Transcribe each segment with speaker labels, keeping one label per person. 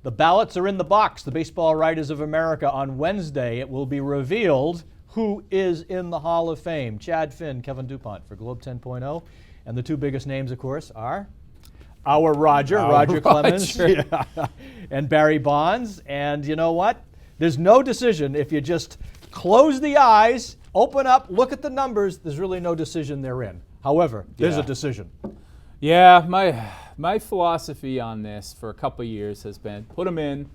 Speaker 1: The ballots are in the box. The Baseball Writers of America on Wednesday. It will be revealed who is in the Hall of Fame. Chad Finn, Kevin Dupont for Globe 10.0. And the two biggest names, of course, are our Roger Clemens, yeah, and Barry Bonds. And you know what? There's no decision. If you just close the eyes, open up, look at the numbers, there's really no decision they're in. However, there's a decision.
Speaker 2: Yeah, my philosophy on this for a couple of years has been put them in.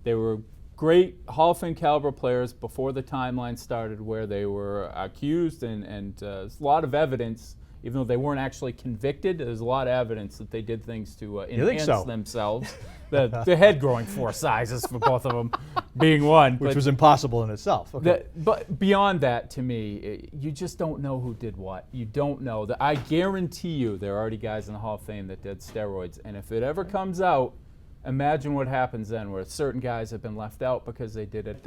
Speaker 2: They were great Hall of Fame caliber players before the timeline started where they were accused, and there's a lot of evidence, even though they weren't actually convicted, there's a lot of evidence that they did things to enhance themselves. The head growing 4 sizes for both of them being one.
Speaker 1: Which was impossible in itself. Okay.
Speaker 2: But beyond that, to me, you just don't know who did what. You don't know. I guarantee you there are already guys in the Hall of Fame that did steroids. And if it ever comes out, imagine what happens then where certain guys have been left out because they did it.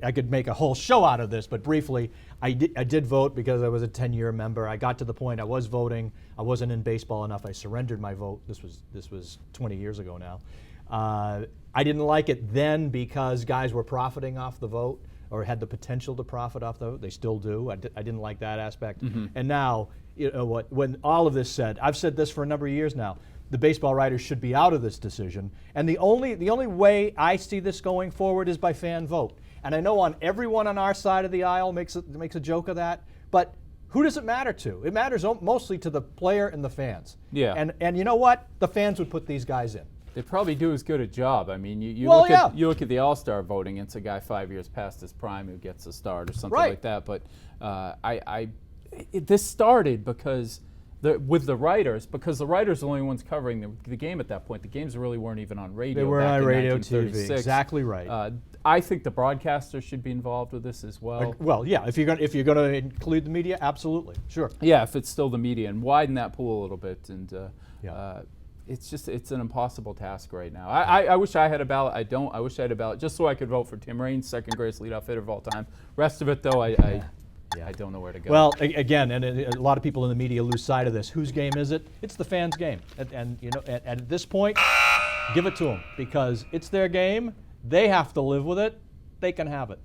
Speaker 1: I could make a whole show out of this, but briefly, I did vote because I was a 10-year member. I got to the point I was voting. I wasn't in baseball enough. I surrendered my vote. This was 20 years ago now. I didn't like it then because guys were profiting off the vote or had the potential to profit off the vote. They still do. I didn't like that aspect. Mm-hmm. And now, you know what? When all of this said, I've said this for a number of years now. The baseball writers should be out of this decision. And the only way I see this going forward is by fan vote. And I know everyone on our side of the aisle makes a joke of that, but who does it matter to? It matters mostly to the player and the fans.
Speaker 2: Yeah.
Speaker 1: And you know what? The fans would put these guys in.
Speaker 2: They probably do as good a job. I mean, you look at the All-Star voting, it's a guy 5 years past his prime who gets a start or something like that. But this started because with the writers, because the writers are the only ones covering the game at that point. The games really weren't even on radio.
Speaker 1: They were
Speaker 2: back
Speaker 1: on
Speaker 2: in
Speaker 1: radio,
Speaker 2: 1936.
Speaker 1: TV. Exactly right.
Speaker 2: I think the broadcasters should be involved with this as well.
Speaker 1: Well, yeah. If you're going to include the media, absolutely, sure.
Speaker 2: Yeah, if it's still the media, and widen that pool a little bit, and it's an impossible task right now. I wish I had a ballot. I don't. I wish I had a ballot just so I could vote for Tim Raines, second greatest leadoff hitter of all time. Rest of it, though, I don't know where to go.
Speaker 1: Well, again, and a lot of people in the media lose sight of this. Whose game is it? It's the fans' game. And you know, at this point, give it to them because it's their game. They have to live with it. They can have it.